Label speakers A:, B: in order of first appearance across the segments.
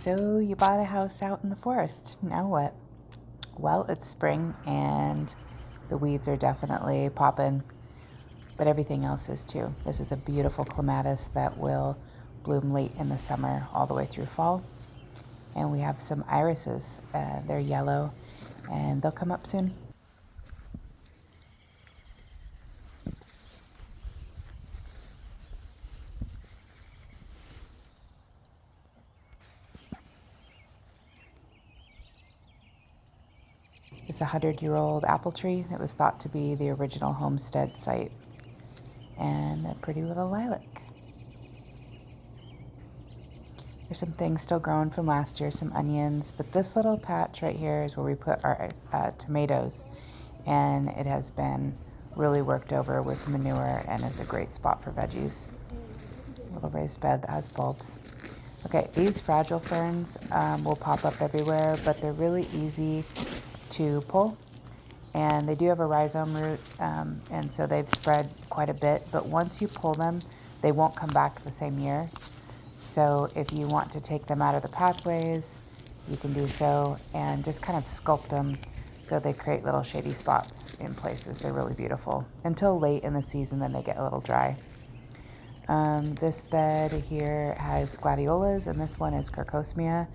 A: So you bought a house out in the forest. Now what? Well, it's spring and the weeds are definitely popping, but everything else is too. This is a beautiful clematis that will bloom late in the summer all the way through fall. And we have some irises. They're yellow and they'll come up soon. It's a 100-year-old apple tree that was thought to be the original homestead site. And a pretty little lilac. There's some things still growing from last year, some onions, but this little patch right here is where we put our tomatoes, and it has been really worked over with manure and is a great spot for veggies. A little raised bed that has bulbs. Okay, these fragile ferns will pop up everywhere, but they're really easy to pull, and they do have a rhizome root, and so they've spread quite a bit, but once you pull them, they won't come back the same year. So if you want to take them out of the pathways, you can do so and just kind of sculpt them so they create little shady spots in places. They're really beautiful until late in the season, then they get a little dry. This bed here has gladiolas, and this one is crocosmia,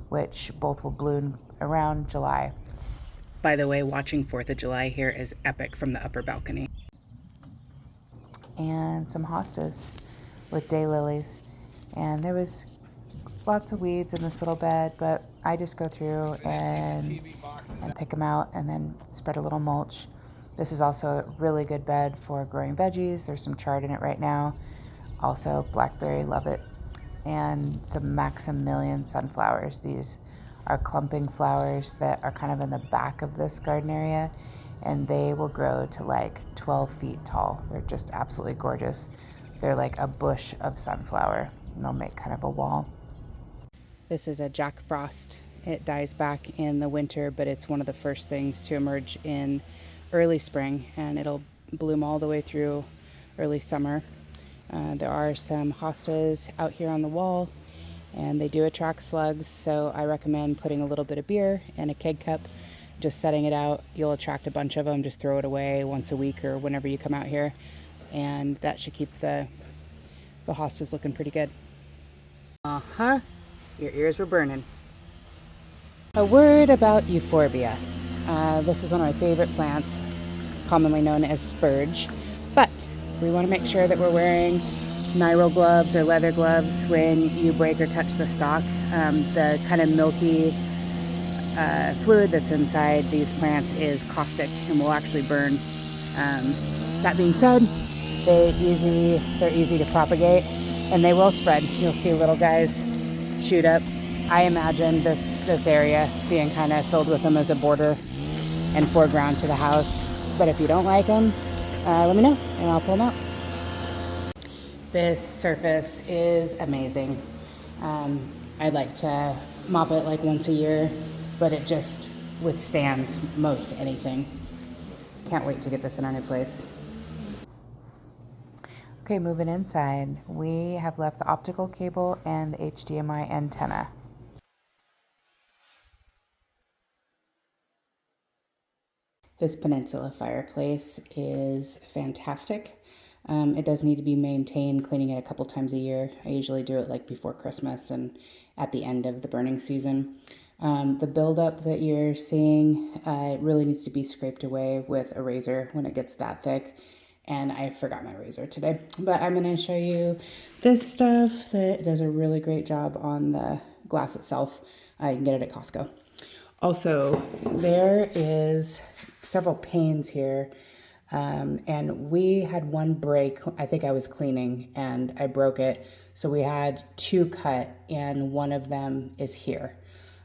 A: which both will bloom around July. By the way, watching 4th of July here is epic from the upper balcony. And some hostas with daylilies. And there was lots of weeds in this little bed, but I just go through and pick them out and then spread a little mulch. This is also a really good bed for growing veggies. There's some chard in it right now. Also blackberry, love it. And some Maximilian sunflowers. These are clumping flowers that are kind of in the back of this garden area, and they will grow to like 12 feet tall. They're just absolutely gorgeous. They're like a bush of sunflower, and they'll make kind of a wall. This is a Jack Frost. It dies back in the winter, but it's one of the first things to emerge in early spring, and it'll bloom all the way through early summer. There are some hostas out here on the wall, and they do attract slugs, so I recommend putting a little bit of beer in a keg cup, just setting it out. You'll attract a bunch of them. Just throw it away once a week or whenever you come out here, and that should keep the hostas looking pretty good. Uh-huh. Your ears were burning. A word about euphorbia. This is one of my favorite plants, commonly known as spurge, but we want to make sure that we're wearing nylon gloves or leather gloves when you break or touch the stalk. The kind of milky fluid that's inside these plants is caustic and will actually burn. That being said, they're easy to propagate, and they will spread. You'll see little guys shoot up. I imagine this area being kind of filled with them as a border and foreground to the house. But if you don't like them, let me know and I'll pull them out. This surface is amazing. I'd like to mop it like once a year, but it just withstands most anything. Can't wait to get this in our new place. Okay, moving inside, we have left the optical cable and the HDMI antenna. This Peninsula fireplace is fantastic. It does need to be maintained, cleaning it a couple times a year. I usually do it like before Christmas and at the end of the burning season. The buildup that you're seeing really needs to be scraped away with a razor when it gets that thick. And I forgot my razor today, but I'm going to show you this stuff that does a really great job on the glass itself. You can get it at Costco. Also, there is several panes here, and we had one break. I think I was cleaning and I broke it. So we had two cut, and one of them is here.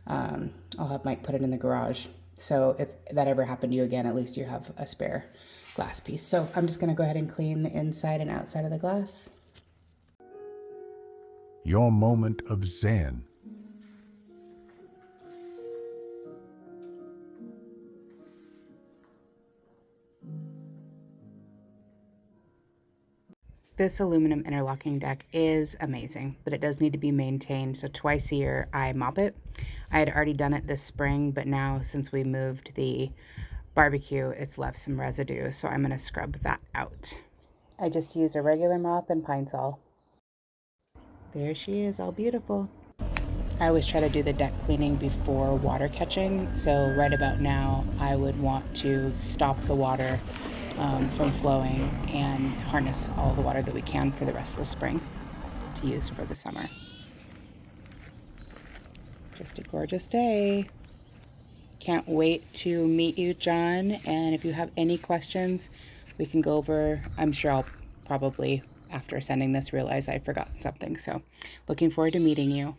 A: I'll have Mike put it in the garage. So if that ever happened to you again, at least you have a spare glass piece. So I'm just gonna go ahead and clean the inside and outside of the glass.
B: Your moment of Zen.
A: This aluminum interlocking deck is amazing, but it does need to be maintained. So twice a year I mop it. I had already done it this spring, but now since we moved the barbecue, it's left some residue. So I'm gonna scrub that out. I just use a regular mop and Pine Sol. There she is, all beautiful. I always try to do the deck cleaning before water catching, so right about now I would want to stop the water from flowing and harness all the water that we can for the rest of the spring to use for the summer. Just a gorgeous day. Can't wait to meet you, John, and if you have any questions, we can go over. I'm sure I'll probably, after sending this, realize I forgot something, so looking forward to meeting you.